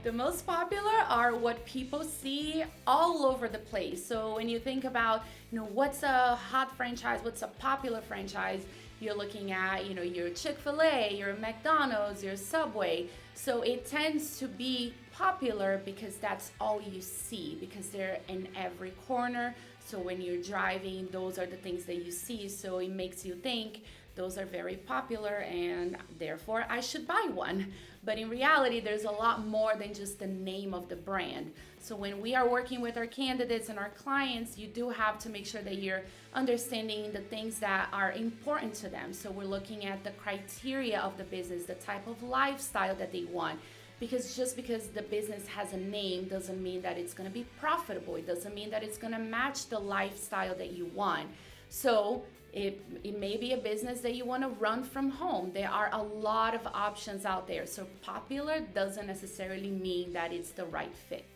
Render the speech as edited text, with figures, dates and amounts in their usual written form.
The most popular are what people see all over the place. So when you think about, what's a hot franchise, what's a popular franchise, you're looking at, your Chick-fil-A, your McDonald's, your Subway. So it tends to be popular because that's all you see, because they're in every corner. So when you're driving, those are the things that you see. So it makes you think those are very popular and therefore I should buy one. But in reality, there's a lot more than just the name of the brand. So when we are working with our candidates and our clients, you do have to make sure that you're understanding the things that are important to them. So we're looking at the criteria of the business, the type of lifestyle that they want. Because just because the business has a name doesn't mean that it's going to be profitable. It doesn't mean that it's going to match the lifestyle that you want. So it may be a business that you want to run from home. There are a lot of options out there. So popular doesn't necessarily mean that it's the right fit.